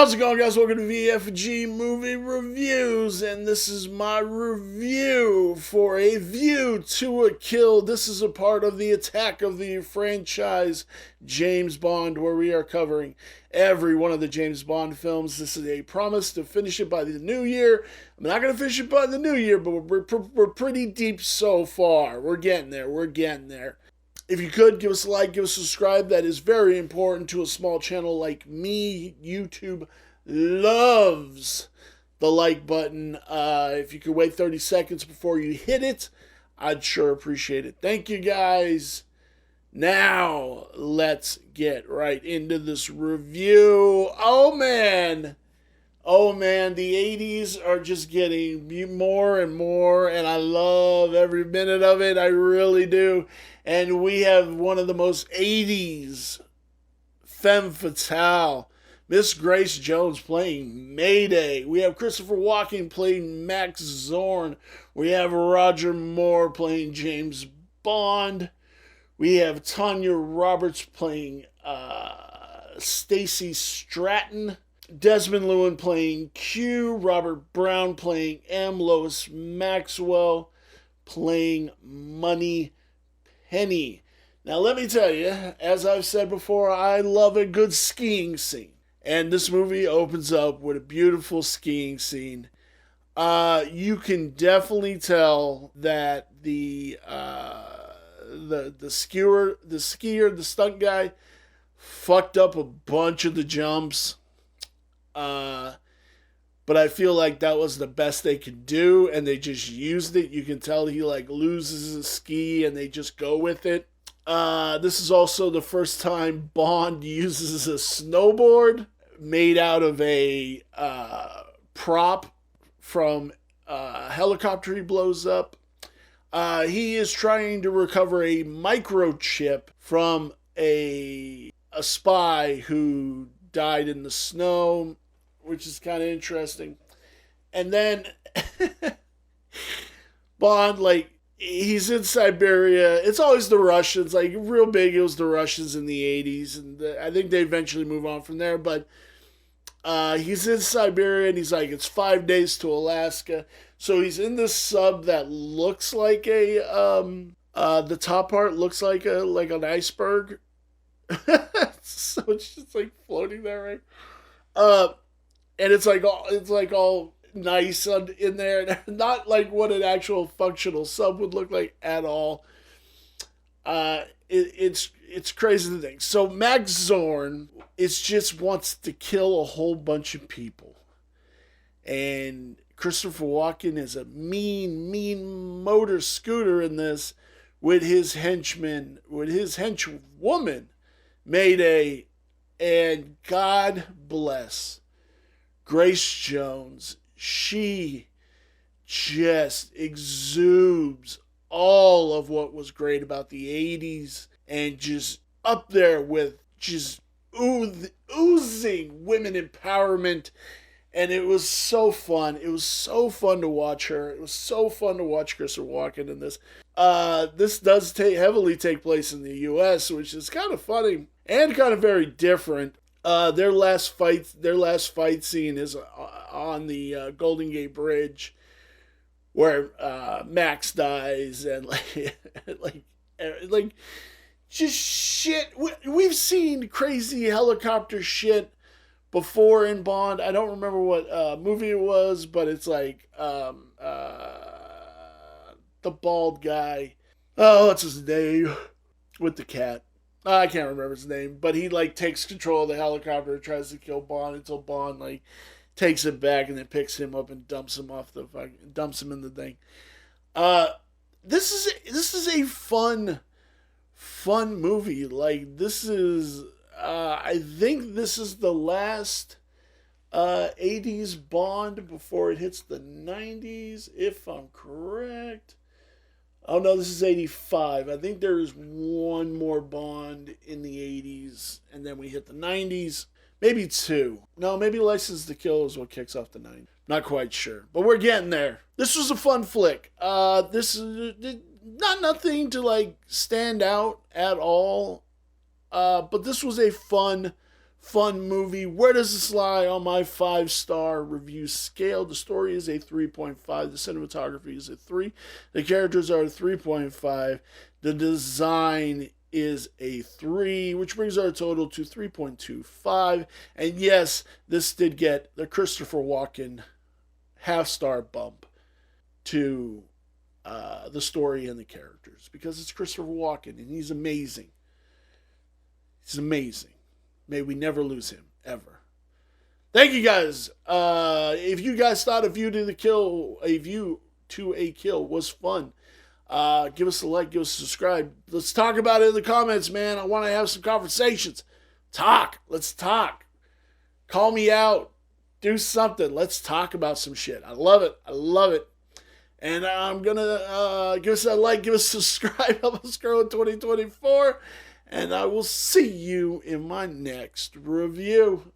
How's it going, guys? Welcome to VFG Movie Reviews, and this is my review for A View to a Kill. This is a part of the attack of the franchise James Bond, where we are covering every one of the James Bond films. This is a promise to finish it by the new year. I'm not going to finish it by the new year, but we're pretty deep so far. We're getting there. If you could, give us a like, give us a subscribe. That is very important to a small channel like me. YouTube loves the like button. If you could wait 30 seconds before you hit it, I'd sure appreciate it. Thank you, guys. Now, let's get right into this review. Oh, man, the 80s are just getting more and more, and I love every minute of it. I really do. And we have one of the most 80s femme fatale, Miss Grace Jones playing Mayday. We have Christopher Walken playing Max Zorn. We have Roger Moore playing James Bond. We have Tanya Roberts playing Stacy Stratton. Desmond Llewellyn playing Q. Robert Brown playing M. Lois Maxwell playing Money Penny. Now, let me tell you, as I've said before, I love a good skiing scene. And this movie opens up with a beautiful skiing scene. You can definitely tell that the stunt guy, fucked up a bunch of the jumps. But I feel like that was the best they could do, and they just used it. You can tell he loses his ski, and they just go with it. This is also the first time Bond uses a snowboard made out of a prop from a helicopter he blows up. He is trying to recover a microchip from a spy who died in the snow, which is kind of interesting. And then Bond, he's in Siberia. It's always the Russians. Real big, it was the Russians in the 80s. And I think they eventually move on from there. But he's in Siberia, and he's it's 5 days to Alaska. So he's in this sub that looks like the top part looks like an iceberg. So it's just floating there, right? And it's all nice in there, not like what an actual functional sub would look like at all. It's crazy to think. So Max Zorn just wants to kill a whole bunch of people, and Christopher Walken is a mean motor scooter in this with his henchwoman Mayday, and God bless Grace Jones. She just exudes all of what was great about the 80s, and just up there with just oozing women empowerment. And it was so fun. It was so fun to watch her. It was so fun to watch Christopher Walken in this. This does heavily take place in the U.S., which is kind of funny and kind of very different. Their last fight scene is on the Golden Gate Bridge, where Max dies, and just shit. We've seen crazy helicopter shit before in Bond. I don't remember what movie it was, but it's the bald guy. Oh, what's his name? With the cat. I can't remember his name, but he takes control of the helicopter and tries to kill Bond until Bond takes it back and then picks him up and dumps him in the thing. This is a fun movie. This is I think this is the last 80s Bond before it hits the 90s, if I'm correct. Oh, no, this is 85. I think there's one more Bond in the 80s, and then we hit the 90s. Maybe two. No, maybe License to Kill is what kicks off the 90s. Not quite sure, but we're getting there. This was a fun flick. This is not nothing to stand out at all. But this was a fun fun movie. Where does this lie on my 5-star review scale? The story is a 3.5. The cinematography is a 3. The characters are a 3.5. The design is a 3, which brings our total to 3.25. And yes, this did get the Christopher Walken half-star bump to the story and the characters, because it's Christopher Walken and he's amazing. He's amazing. May we never lose him, ever. Thank you guys. If you guys thought A View to a Kill was fun, give us a like, give us a subscribe. Let's talk about it in the comments, man. I want to have some conversations. Let's talk. Call me out. Do something. Let's talk about some shit. I love it. And I'm going to give us a like, give us a subscribe, help us grow in 2024. And I will see you in my next review.